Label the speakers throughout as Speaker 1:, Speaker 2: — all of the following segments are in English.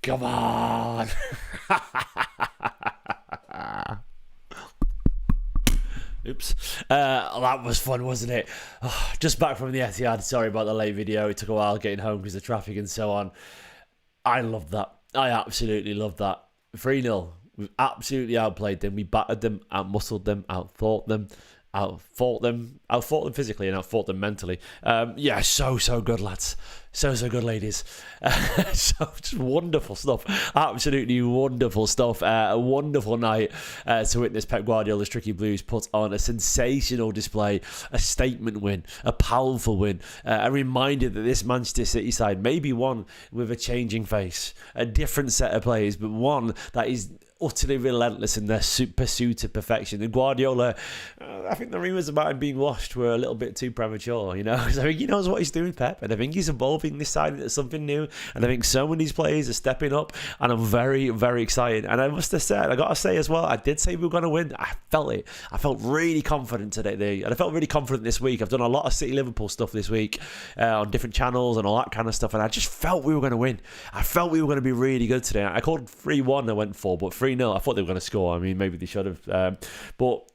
Speaker 1: Come on. Oops. That was fun, wasn't it? Oh, just back from the Etihad. Sorry about the late video. It took a while getting home because of traffic and so on. I loved that. I absolutely loved that. 3-0. We've absolutely outplayed them. We battered them, outmuscled them, outfought them physically and outfought them mentally. Yeah, so good, lads. So good, ladies. So just wonderful stuff. Absolutely wonderful stuff. A wonderful night to witness Pep Guardiola's Tricky Blues put on a sensational display, a statement win, a powerful win, a reminder that this Manchester City side may be one with a changing face, a different set of players, but one that is utterly relentless in their pursuit of perfection. And Guardiola, I think the rumours about him being washed were a little bit too premature, you know. So I think he knows what he's doing, Pep, and I think he's evolving this side into something new. And I think so many of these players are stepping up, and I'm very, very excited. And I must have said, I got to say as well, I did say we were going to win. I felt it. I felt really confident today, and I felt really confident this week. I've done a lot of City Liverpool stuff this week on different channels and all that kind of stuff, and I just felt we were going to win. I felt we were going to be really good today. I called 3-1, I went for, but 3-0, I thought they were going to score. I mean, maybe they should have. But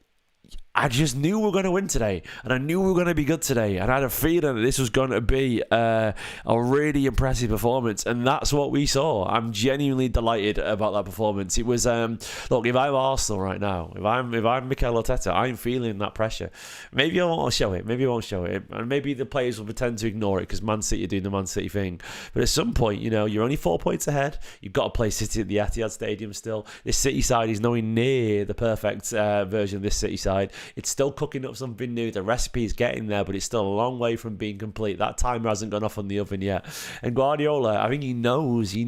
Speaker 1: I just knew we were going to win today, and I knew we were going to be good today, and I had a feeling that this was going to be a really impressive performance, and that's what we saw. I'm genuinely delighted about that performance. It was look, if I'm Arsenal right now, if I'm Mikel Arteta, I'm feeling that pressure. Maybe I won't show it, and maybe the players will pretend to ignore it because Man City are doing the Man City thing. But at some point, you know, you're only 4 points ahead. You've got to play City at the Etihad Stadium still. This City side is nowhere near the perfect version of this City side. It's still cooking up something new. The recipe is getting there, but it's still a long way from being complete. That timer hasn't gone off on the oven yet. And Guardiola, I think he knows that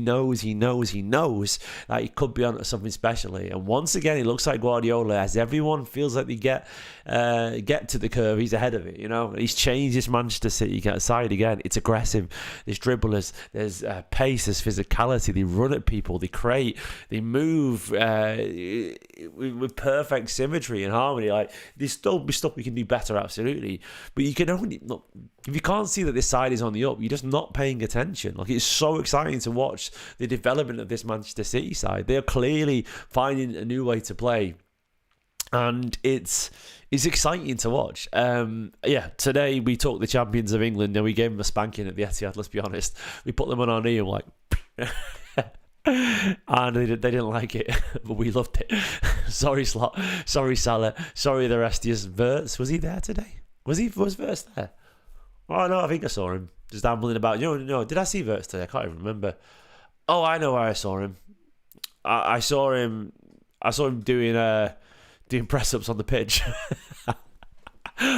Speaker 1: he could be on something specially. And once again, it looks like Guardiola, as everyone feels like they get to the curve, he's ahead of it. You know, he's changed this Manchester City side again. It's aggressive. There's dribblers. There's pace. There's physicality. They run at people. They create. They move with perfect symmetry and harmony. Like, there's still be stuff we can do better, absolutely. But you can only look, if you can't see that this side is on the up, you're just not paying attention. Like, it's so exciting to watch the development of this Manchester City side. They are clearly finding a new way to play, and it's exciting to watch. Yeah, today we took the champions of England and we gave them a spanking at the Etihad. Let's be honest, we put them on our knee and like. And they didn't like it, but we loved it. Sorry, Slot. Sorry, Salah. Sorry, the rest of you. Verts, was he there today? Was Verts there? Oh no, I think I saw him just ambling about. No, did I see Verts today? I can't even remember. Oh, I know where I saw him. I saw him doing press ups on the pitch.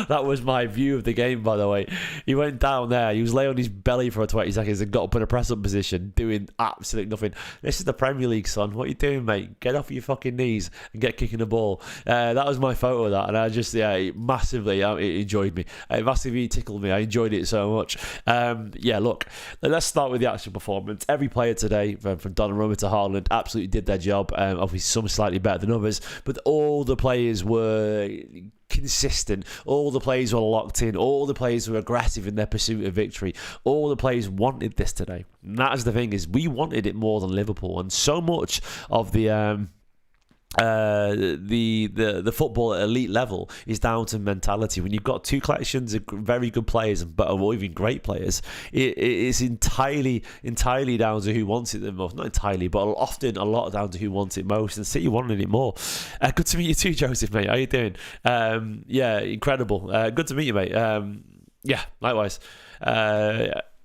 Speaker 1: That was my view of the game, by the way. He went down there. He was laying on his belly for 20 seconds and got up in a press-up position, doing absolutely nothing. This is the Premier League, son. What are you doing, mate? Get off your fucking knees and get kicking the ball. That was my photo of that, and I just, it massively it enjoyed me. It massively tickled me. I enjoyed it so much. Yeah, look, let's start with the actual performance. Every player today, from Donnarumma to Haaland, absolutely did their job. Obviously, some slightly better than others, but all the players were consistent. All the players were locked in. All the players were aggressive in their pursuit of victory. All the players wanted this today. And that is the thing, is we wanted it more than Liverpool. And so much of the football at elite level is down to mentality. When you've got two collections of very good players or even great players, it is entirely down to who wants it the most. Not entirely, but often a lot down to who wants it most, and City wanted it more. Good to meet you too, Joseph, mate. How you doing? Yeah, incredible. Good to meet you, mate. Yeah, likewise.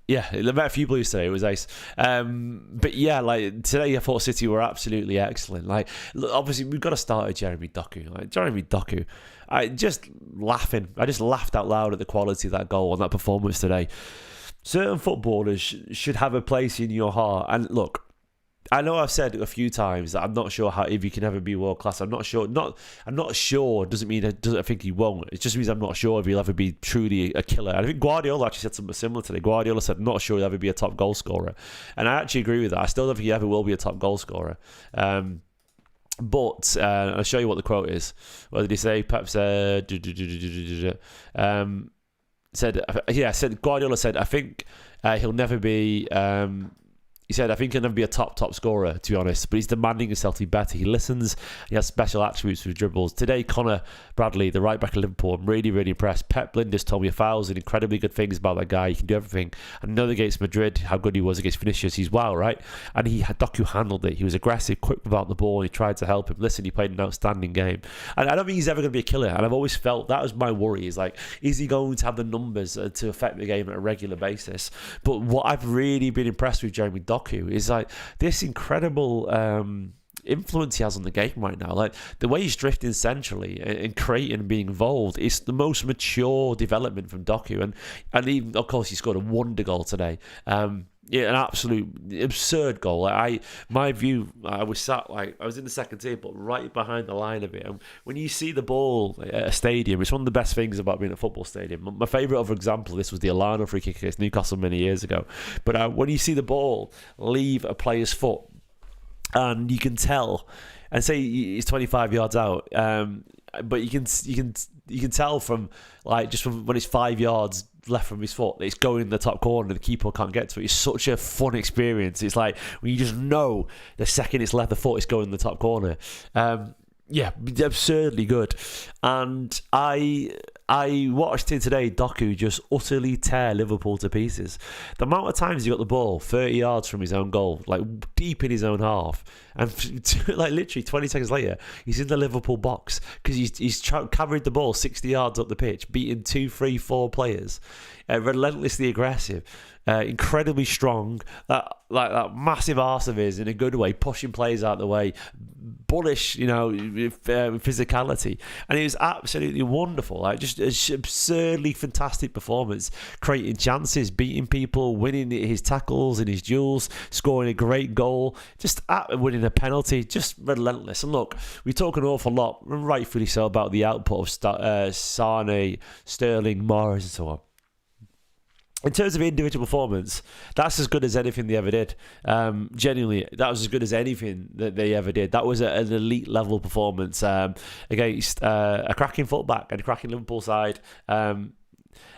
Speaker 1: Yeah, I met a few Blues today. It was nice. But yeah, like today I thought City were absolutely excellent. Like, look, obviously we've got to start with Jeremy Doku. I just laughed out loud at the quality of that goal and that performance today. Certain footballers should have a place in your heart. And look, I know I've said a few times that I'm not sure if he can ever be world class. I'm not sure. I'm not sure. Doesn't mean I think he won't. It just means I'm not sure if he'll ever be truly a killer. I think Guardiola actually said something similar today. Guardiola said, "Not sure he'll ever be a top goal scorer," and I actually agree with that. I still don't think he ever will be a top goal scorer. But I'll show you what the quote is. What did he say? Pep said, Guardiola said, "I think he'll never be." he said, I think he'll never be a top scorer, to be honest, but he's demanding himself to be better. He listens. He has special attributes with dribbles. Today, Connor Bradley, the right back of Liverpool, I'm really, really impressed. Pep Linders told me 1,000 incredibly good things about that guy. He can do everything. I know against Madrid how good he was against finishers. He's wow, right? And Doku handled it. He was aggressive, quick without the ball. He tried to help him. Listen, he played an outstanding game. And I don't think he's ever going to be a killer. And I've always felt that was my worry. Is like, is he going to have the numbers to affect the game on a regular basis? But what I've really been impressed with Jeremy Doku is like this incredible influence he has on the game right now. Like the way he's drifting centrally and creating and being involved is the most mature development from Doku. And even, of course, he scored a wonder goal today. Yeah, an absolute absurd goal. I was in the second tier, but right behind the line of it. And when you see the ball at a stadium, it's one of the best things about being at a football stadium. My favourite other example of this was the Arne free kick against Newcastle many years ago. But when you see the ball leave a player's foot, and you can tell, and say he's 25 yards out, but you can tell from when it's 5 yards left from his foot, it's going in the top corner and the keeper can't get to it. It's such a fun experience. It's like when you just know the second it's left the foot, it's going in the top corner. Yeah, absurdly good. And I watched him today, Doku, just utterly tear Liverpool to pieces. The amount of times he got the ball 30 yards from his own goal, like deep in his own half, and like literally 20 seconds later, he's in the Liverpool box because he's carried the ball 60 yards up the pitch, beating 2, 3, 4 players, relentlessly aggressive. Incredibly strong, that massive arse of his in a good way, pushing players out of the way, bullish, physicality, and it was absolutely wonderful. Like just an absurdly fantastic performance, creating chances, beating people, winning his tackles and his duels, scoring a great goal, just winning a penalty, just relentless. And look, we talk an awful lot, rightfully so, about the output of Sane, Sterling, Morris, and so on. In terms of individual performance, that's as good as anything they ever did. Genuinely, that was as good as anything that they ever did. That was an elite level performance against a cracking fullback and a cracking Liverpool side. I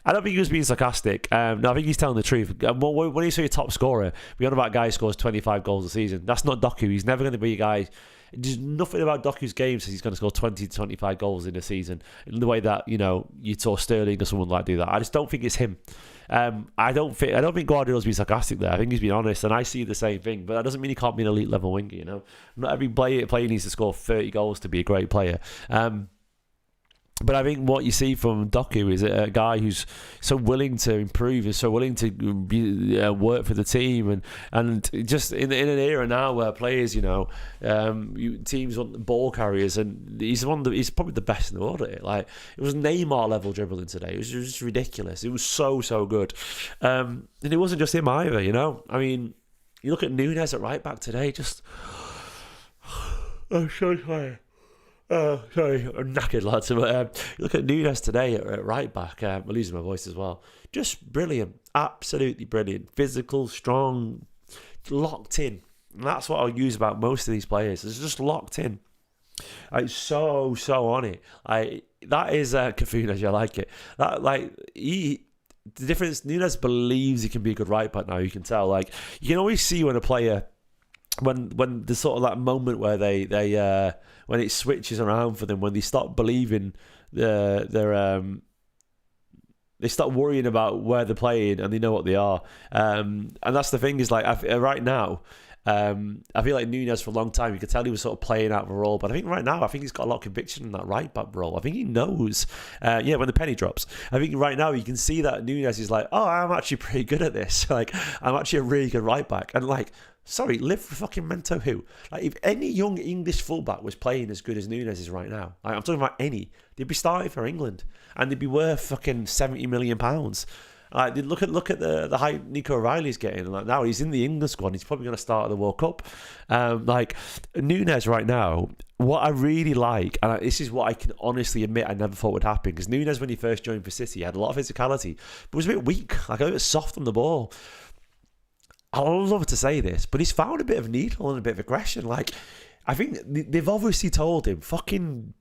Speaker 1: don't think he was being sarcastic. No, I think he's telling the truth. When you say a top scorer, we're on about a guy who scores 25 goals a season. That's not Doku. He's never going to be a guy. There's nothing about Doku's game says he's going to score 20 to 25 goals in a season in the way that you saw Sterling or someone like do that. I just don't think it's him. I don't think Guardiola's being sarcastic there. I think he's being honest, and I see the same thing. But that doesn't mean he can't be an elite level winger. Not every player needs to score 30 goals to be a great player. But I think what you see from Doku is a guy who's so willing to improve, is so willing to work for the team, and just in an era now where players, teams want ball carriers, and he's probably the best in the world at it. Like it was Neymar level dribbling today. It was just ridiculous. It was so good, and it wasn't just him either. I mean, you look at Nunes at right back today. Just I'm so tired. Sorry, I'm knackered, lads. But, look at Nunes today at right back. I'm losing my voice as well. Just brilliant, absolutely brilliant. Physical, strong, locked in. And that's what I'll use about most of these players. It's just locked in. So on it. That is Cafunas. I like it. The difference. Nunes believes he can be a good right back now. You can tell. Like you can always see when a player. When there's sort of that moment where they when it switches around for them, when they stop believing they start worrying about where they're playing and they know what they are, and that's the thing is right now. I feel like Nunes for a long time, you could tell he was sort of playing out of a role, but I think right now, he's got a lot of conviction in that right back role. I think he knows, when the penny drops. I think right now you can see that Nunes is like, oh, I'm actually pretty good at this. I'm actually a really good right back, and sorry, live for fucking Mento who? If any young English fullback was playing as good as Nunes is right now, I'm talking about any, they'd be starting for England and they'd be worth fucking £70 million. Look at the hype Nico O'Reilly's getting. Now he's in the England squad. He's probably going to start at the World Cup. Nunes right now, what I really like, and this is what I can honestly admit I never thought would happen, because Nunes when he first joined for City had a lot of physicality, but was a bit weak, a bit soft on the ball. I would love to say this, but he's found a bit of needle and a bit of aggression. I think they've obviously told him, fucking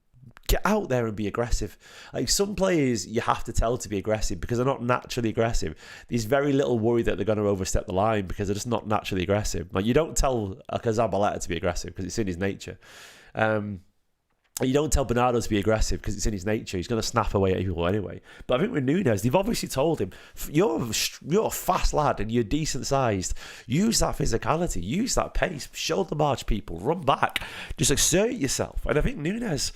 Speaker 1: get out there and be aggressive. Like some players, you have to tell to be aggressive because they're not naturally aggressive. There's very little worry that they're going to overstep the line because they're just not naturally aggressive. Like you don't tell Zabaleta to be aggressive because it's in his nature. You don't tell Bernardo to be aggressive because it's in his nature. He's going to snap away at people anyway. But I think with Nunes, they've obviously told him, you're a fast lad and you're decent sized. Use that physicality. Use that pace. Shoulder march people. Run back. Just exert yourself. And I think Nunes,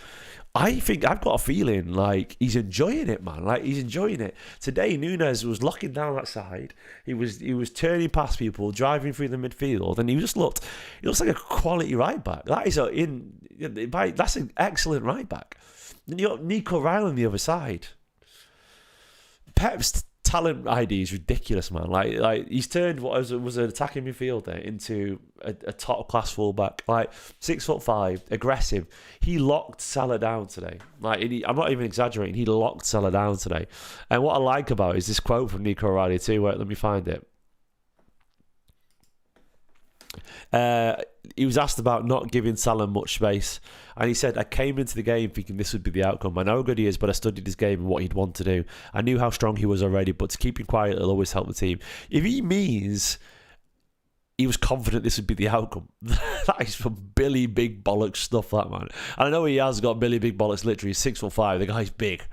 Speaker 1: I've got a feeling like he's enjoying it, man. Like he's enjoying it. Today, Nunes was locking down that side. He was turning past people, driving through the midfield, and he looks like a quality right back. That's an excellent right back. Then you got Nico O'Reilly on the other side. Pep's talent ID is ridiculous, man. Like he's turned what was an attacking midfielder into a top class fullback. Like 6'5", aggressive. He locked Salah down today. I'm not even exaggerating. He locked Salah down today. And what I like about it is this quote from Nico O'Reilly too. Wait, let me find it. He was asked about not giving Salah much space, and he said, I came into the game thinking this would be the outcome. I know how good he is, but I studied his game and what he'd want to do. I knew how strong he was already, but to keep him quiet will always help the team. If he means he was confident this would be the outcome, that is some Billy Big Bollocks stuff, that man. And I know he has got Billy Big Bollocks, literally 6'5", the guy's big.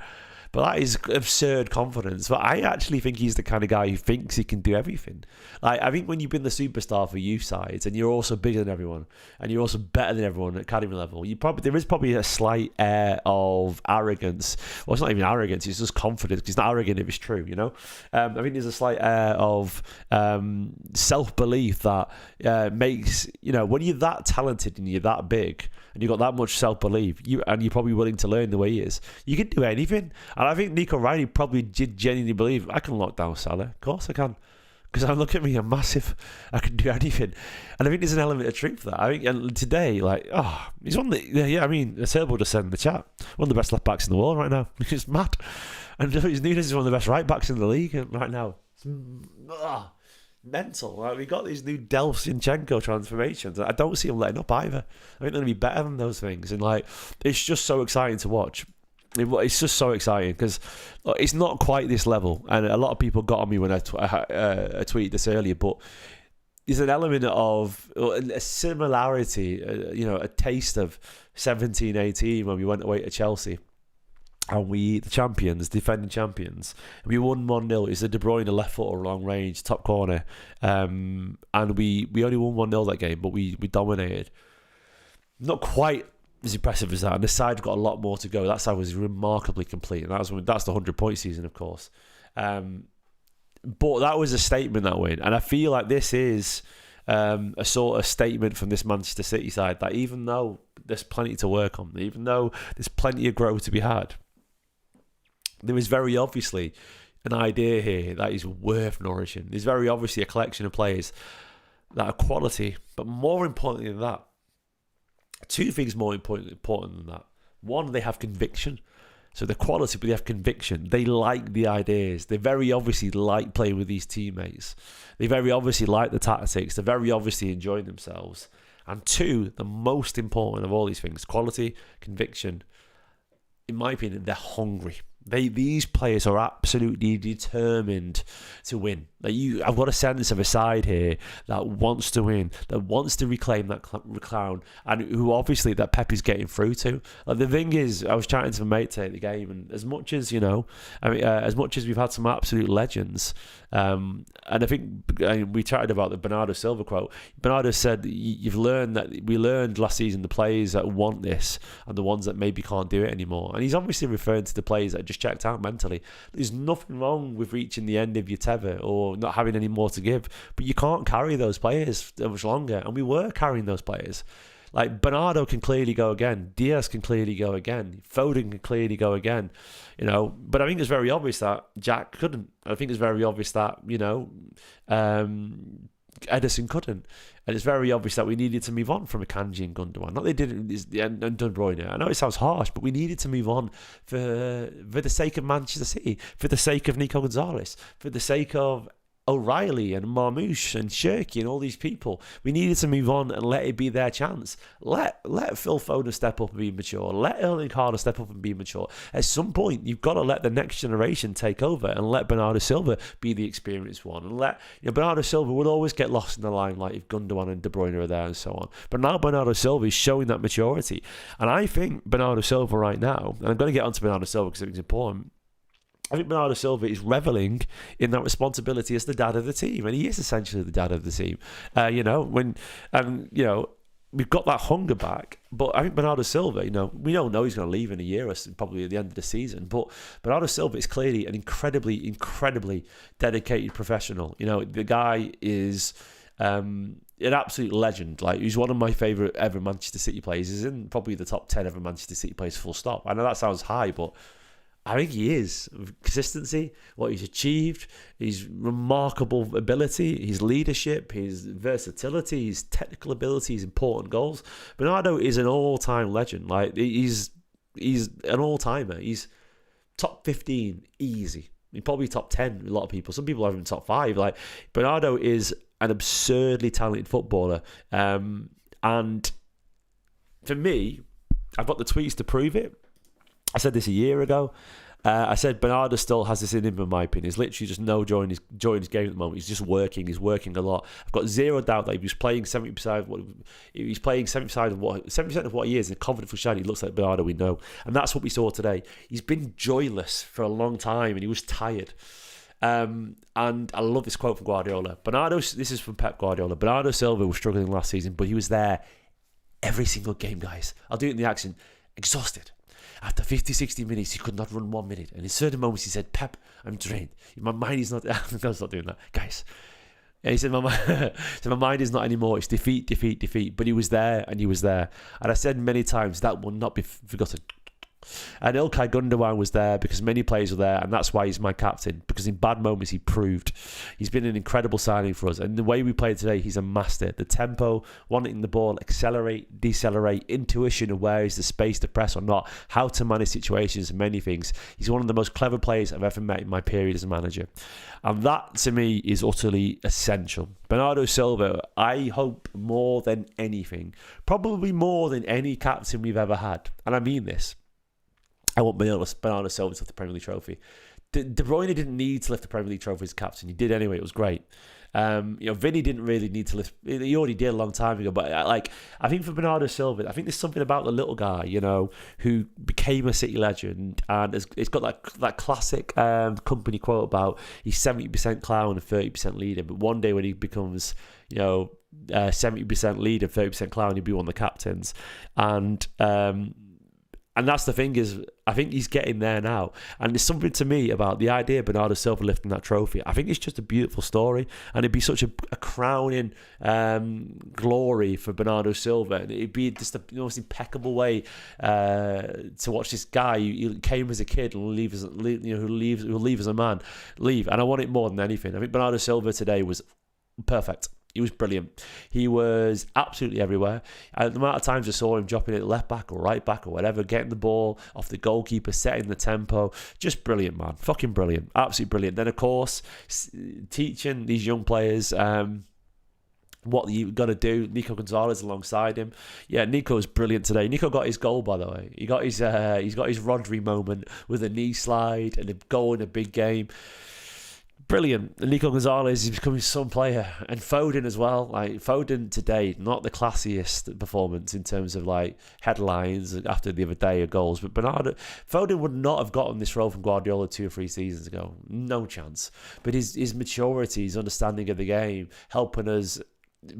Speaker 1: But that is absurd confidence. But I actually think he's the kind of guy who thinks he can do everything. Like I think when you've been the superstar for youth sides and you're also bigger than everyone and you're also better than everyone at academy level, there is probably a slight air of arrogance. Well, it's not even arrogance; it's just confidence. It's not arrogant if it's true, you know. I think there's a slight air of self-belief that makes, you know, when you're that talented and you're that big and you've got that much self-belief, you're probably willing to learn the way he is. You can do anything. And I think Nico O'Reilly probably did genuinely believe, I can lock down Salah. Of course I can. Because look at me, I'm massive. I can do anything. And I think there's an element of truth to that. I think and today, he's one that, Turbo just said in the chat, one of the best left backs in the world right now. It's mad. And Nunes is one of the best right backs in the league right now. It's mental. Like, we got these new Del Sinchenko transformations. I don't see him letting up either. I think they're going to be better than those things. And it's just so exciting to watch. It's just so exciting because it's not quite this level, and a lot of people got on me when I tweeted this earlier, but there's an element of a similarity, a taste of 17-18 when we went away to Chelsea and the defending champions, and we won 1-0. It's a De Bruyne left foot or long range top corner, and we only won 1-0 that game, but we dominated. Not quite as impressive as that, and the side got a lot more to go. That side was remarkably complete, and that's the 100-point season, of course. But that was a statement, that win, and I feel like this is a sort of statement from this Manchester City side that even though there's plenty to work on, even though there's plenty of growth to be had, there is very obviously an idea here that is worth nourishing. There's very obviously a collection of players that are quality, but more importantly than that, two things more important than that. One, they have conviction. So the quality, but they have conviction. They like the ideas. They very obviously like playing with these teammates. They very obviously like the tactics. They're very obviously enjoying themselves. And two, the most important of all these things, quality, conviction, in my opinion, they're hungry. These players are absolutely determined to win. I've got a sense of a side here that wants to win, that wants to reclaim that crown, and who obviously that Pep is getting through to. The thing is, I was chatting to my mate today at the game, and as much as as much as we've had some absolute legends, and I think we chatted about the Bernardo Silva quote. Bernardo said, "You've learned that we learned last season the players that want this and the ones that maybe can't do it anymore." And he's obviously referring to the players that just checked out mentally. There's nothing wrong with reaching the end of your tether or not having any more to give, but you can't carry those players that much longer, and we were carrying those players. Like Bernardo can clearly go again, Diaz can clearly go again, Foden can clearly go again, but I think it's very obvious that Jack couldn't. I think it's very obvious that Ederson couldn't, and it's very obvious that we needed to move on from Akanji and Gundogan. Not they didn't, and De Bruyne. I know it sounds harsh, but we needed to move on for the sake of Manchester City, for the sake of Nico Gonzalez, for the sake of O'Reilly and Marmoush and Shirky and all these people. We needed to move on and let it be their chance. Let Phil Foden step up and be mature. Let Erling Haaland step up and be mature. At some point, you've got to let the next generation take over and let Bernardo Silva be the experienced one. And let Bernardo Silva would always get lost in the limelight if Gundogan and De Bruyne are there and so on. But now Bernardo Silva is showing that maturity. And I think Bernardo Silva right now, and I'm going to get onto Bernardo Silva because I think it's important, I think Bernardo Silva is reveling in that responsibility as the dad of the team, and he is essentially the dad of the team. We've got that hunger back, but I think Bernardo Silva, we don't know he's going to leave in a year or probably at the end of the season, but Bernardo Silva is clearly an incredibly, incredibly dedicated professional. The guy is an absolute legend. Like, he's one of my favourite ever Manchester City players. He's in probably the top 10 ever Manchester City players, full stop. I know that sounds high, but I think he is. Consistency, what he's achieved, his remarkable ability, his leadership, his versatility, his technical ability, his important goals. Bernardo is an all-time legend. Like, he's an all-timer. He's top 15, easy. He's probably top 10, a lot of people. Some people have him top 5. Like, Bernardo is an absurdly talented footballer. And for me, I've got the tweets to prove it. I said this a year ago. I said Bernardo still has this in him, in my opinion. He's literally just no joy in his game at the moment. He's just working. He's working a lot. I've got zero doubt that if he's playing 70% of what he is, and confident for shiny, he looks like Bernardo we know. And that's what we saw today. He's been joyless for a long time, and he was tired. And I love this quote from Guardiola. This is from Pep Guardiola. Bernardo Silva was struggling last season, but he was there every single game, guys. I'll do it in the accent. Exhausted. After 50, 60 minutes, he could not run 1 minute. And in certain moments, he said, Pep, I'm drained. My mind is not... I'm not doing that, guys. And he said, my mind is not anymore. It's defeat, defeat, defeat. But he was there, and he was there. And I said many times, that will not be forgotten. And Ilkay Gundogan was there because many players were there, and that's why he's my captain, because in bad moments he proved. He's been an incredible signing for us, and the way we played today, he's a master. The tempo, wanting the ball, accelerate, decelerate, intuition of where is the space to press or not, how to manage situations, many things. He's one of the most clever players I've ever met in my period as a manager, and that to me is utterly essential. Bernardo Silva, I hope more than anything, probably more than any captain we've ever had, and I mean this, I want Bernardo Silva to lift the Premier League trophy. De Bruyne didn't need to lift the Premier League trophy as captain. He did anyway. It was great. Vinny didn't really need to lift. He already did a long time ago. But I think for Bernardo Silva, I think there's something about the little guy, who became a City legend, and it's got that classic Kompany quote about he's 70% clown and 30% leader. But one day when he becomes, 70% leader, 30% clown, he'll be one of the captains, And that's the thing is, I think he's getting there now. And there's something to me about the idea of Bernardo Silva lifting that trophy. I think it's just a beautiful story. And it'd be such a crowning glory for Bernardo Silva. And it'd be just the most impeccable way to watch this guy who came as a kid and who will leave as a man, leave. And I want it more than anything. I think Bernardo Silva today was perfect. He was brilliant. He was absolutely everywhere. And the amount of times I saw him dropping it left back or right back or whatever, getting the ball off the goalkeeper, setting the tempo. Just brilliant, man. Fucking brilliant. Absolutely brilliant. Then, of course, teaching these young players what you got to do. Nico Gonzalez alongside him. Yeah, Nico was brilliant today. Nico got his goal, by the way. He's got his Rodri moment with a knee slide and a goal in a big game. Brilliant. Nico Gonzalez is becoming some player, and Foden as well. Foden today, not the classiest performance in terms of headlines after the other day of goals, but Foden would not have gotten this role from Guardiola 2 or 3 seasons ago. No chance. But his maturity, his understanding of the game, helping us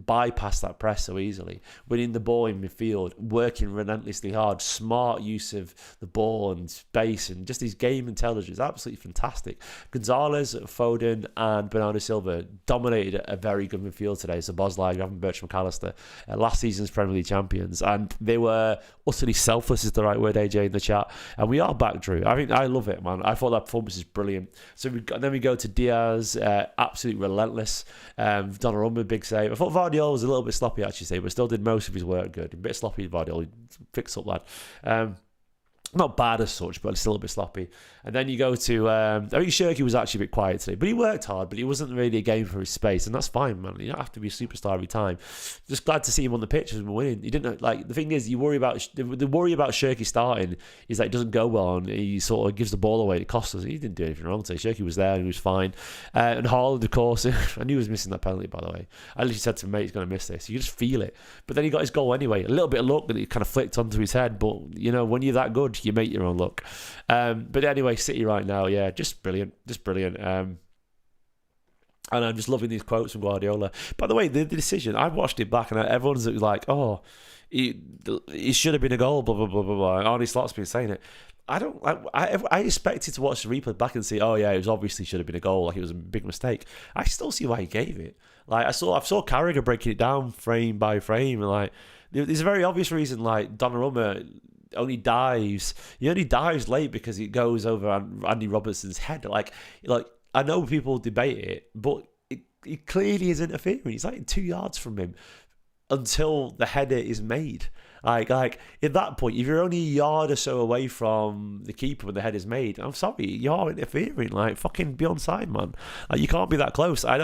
Speaker 1: bypass that press so easily, winning the ball in midfield, working relentlessly hard, smart use of the ball and space, and just his game intelligence, absolutely fantastic. Gonzalez, Foden and Bernardo Silva dominated a very good midfield today. So Bosley, Gavin Birch, McAllister, last season's Premier League champions, and they were utterly selfless is the right word, AJ, in the chat, and we are back, Drew. I love it, man. I thought that performance is brilliant. So then we go to Diaz, absolutely relentless. Donnarumma, big save. I thought Guardiola was a little bit sloppy, actually, but still did most of his work good. A bit sloppy, Guardiola. Fix up, lad. not bad as such, but still a bit sloppy. And then you go to, I think Shirky was actually a bit quiet today, but he worked hard, but he wasn't really a game for his space, and that's fine, man. You don't have to be a superstar every time. Just glad to see him on the pitch as we're winning. You didn't like the thing is, you worry about the worry about Shirky starting is that it doesn't go well, and he sort of gives the ball away. It costs us. He didn't do anything wrong today. Shirky was there and he was fine. And Haaland, of course, I knew he was missing that penalty. By the way, I literally said to him, mate, he's going to miss this. You just feel it. But then he got his goal anyway. A little bit of luck that it kind of flicked onto his head, but you know when you're that good, you make your own luck. But anyway, City right now, yeah, just brilliant. And I'm just loving these quotes from Guardiola. By the way, the decision, I watched it back and everyone's like, oh, it should have been a goal, blah, blah, blah, blah, blah. And Arne Slot's been saying it. I expected to watch the replay back and see, oh yeah, it was obviously should have been a goal, like it was a big mistake. I still see why he gave it. Like I saw Carragher breaking it down frame by frame, and like there's a very obvious reason. Like Donnarumma only dives late because it goes over Andy Robertson's head. Like I know people debate it, but it clearly is interfering. He's like 2 yards from him until the header is made. Like at that point, if you're only a yard or so away from the keeper when the header's made, I'm sorry, you're interfering. Like fucking be onside, man. Like you can't be that close. I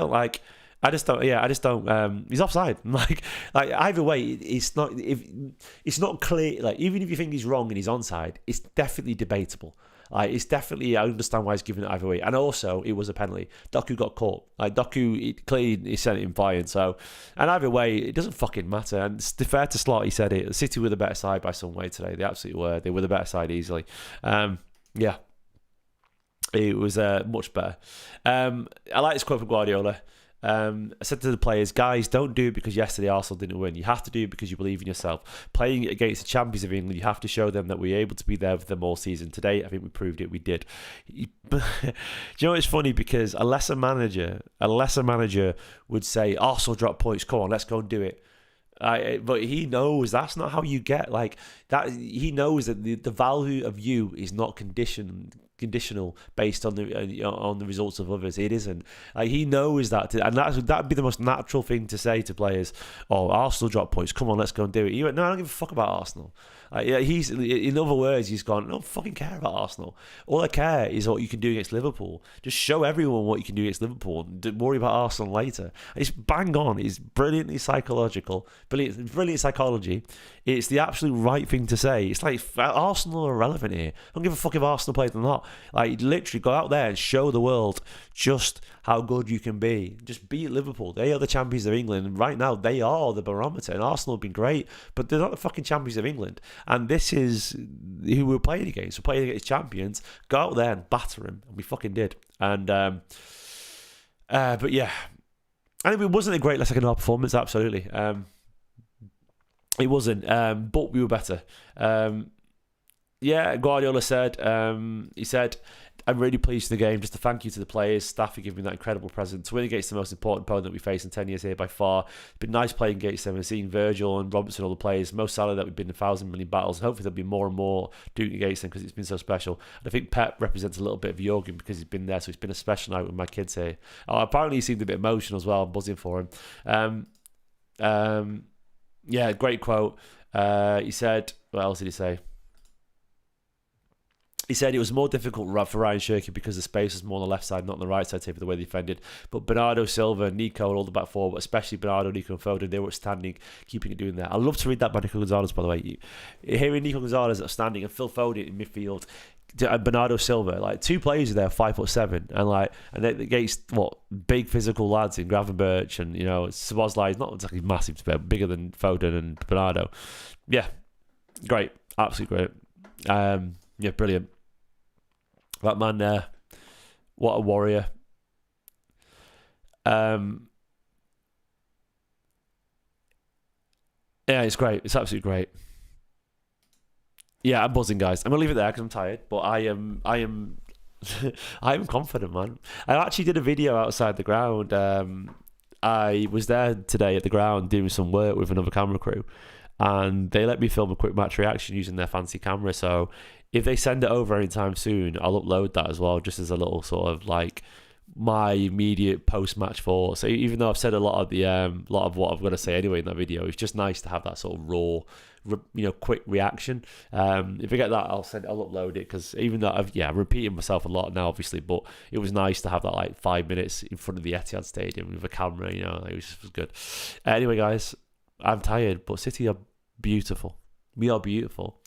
Speaker 1: just don't. He's offside. Like either way, it's not clear. Like even if you think he's wrong and he's onside, it's definitely debatable. Like it's definitely, I understand why he's giving it either way. And also, it was a penalty. Doku got caught. Like Doku, clearly he sent it in flying. So, and either way, it doesn't fucking matter. And it's fair to Slot, he said it. City were the better side by some way today. They absolutely were. They were the better side easily. Yeah, it was much better. I like this quote from Guardiola. I said to the players, guys, don't do it because yesterday Arsenal didn't win. You have to do it because you believe in yourself. Playing against the champions of England, you have to show them that we're able to be there with them all season. Today, I think we proved it. We did. Do you know it's funny? Because a lesser manager would say, Arsenal drop points. Come on, let's go and do it. But he knows that's not how you get like that. He knows that the value of you is not conditional based on the results of others. It isn't. He knows that, and that'd be the most natural thing to say to players. Oh, Arsenal drop points. Come on, let's go and do it. He went, no, I don't give a fuck about Arsenal. He's, in other words, he's gone, I don't fucking care about Arsenal. All I care is what you can do against Liverpool. Just show everyone what you can do against Liverpool and don't worry about Arsenal later. It's bang on. It's brilliantly psychological. Brilliant psychology. It's the absolute right thing to say. It's like Arsenal are irrelevant here. I don't give a fuck if Arsenal played or not. Like, literally go out there and show the world just how good you can be. Just beat Liverpool. They are the champions of England. And right now, they are the barometer. And Arsenal have been great, but they're not the fucking champions of England. And this is who we're playing against. We're playing against champions. Go out there and batter them. And we fucking did. And, but yeah. And it wasn't a great second half performance, absolutely. It wasn't, but we were better. Yeah, Guardiola said, he said, I'm really pleased with the game. Just a thank you to the players, staff for giving me that incredible present. To win against the most important opponent that we faced in 10 years here by far. It's been nice playing against them and seeing Virgil and Robertson, all the players. Most Salah that we've been in 1,000 million battles. And hopefully there'll be more and more doing against them because it's been so special. And I think Pep represents a little bit of Jurgen because he's been there. So it's been a special night with my kids here. Apparently he seemed a bit emotional as well. I'm buzzing for him. Yeah, great quote. He said, what else did he say? He said it was more difficult for Ryan Shirky because the space was more on the left side, not on the right side, for the way they defended. But Bernardo Silva, Nico, and all the back four, but especially Bernardo, Nico, and Foden, they were outstanding, keeping it doing that. I love to read that by Nico Gonzalez, by the way. Hearing Nico Gonzalez outstanding and Phil Foden in midfield, and Bernardo Silva, like two players there, 5'7", and they against big physical lads in Gravenberch and Szoboszlai is not exactly massive, but bigger than Foden and Bernardo. Yeah, great, absolutely great. Yeah, brilliant. That man there, what a warrior. Yeah, it's great. It's absolutely great. Yeah, I'm buzzing, guys. I'm gonna leave it there because I'm tired, but I am I am confident, man. I actually did a video outside the ground. I was there today at the ground doing some work with another camera crew, and they let me film a quick match reaction using their fancy camera. So if they send it over anytime soon, I'll upload that as well, just as a little sort of my immediate post-match thoughts. So even though I've said a lot of what I'm going to say anyway in that video, it's just nice to have that sort of raw, quick reaction. If I get that, I'll upload it, because even though I'm repeating myself a lot now, obviously, but it was nice to have that like 5 minutes in front of the Etihad Stadium with a camera. It was good. Anyway, guys, I'm tired, but City are beautiful. We are beautiful,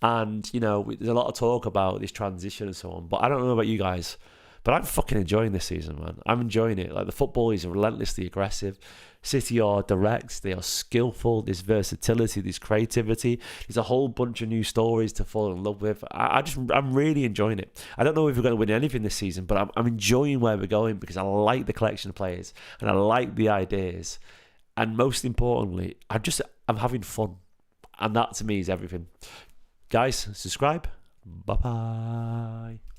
Speaker 1: and there's a lot of talk about this transition and so on. But I don't know about you guys, but I'm fucking enjoying this season, man. I'm enjoying it. Like, the football is relentlessly aggressive. City are direct. They are skillful. There's versatility. There's creativity. There's a whole bunch of new stories to fall in love with. I'm really enjoying it. I don't know if we're going to win anything this season, but I'm enjoying where we're going, because I like the collection of players and I like the ideas. And most importantly, I'm having fun. And that to me is everything. Guys, subscribe. Bye-bye.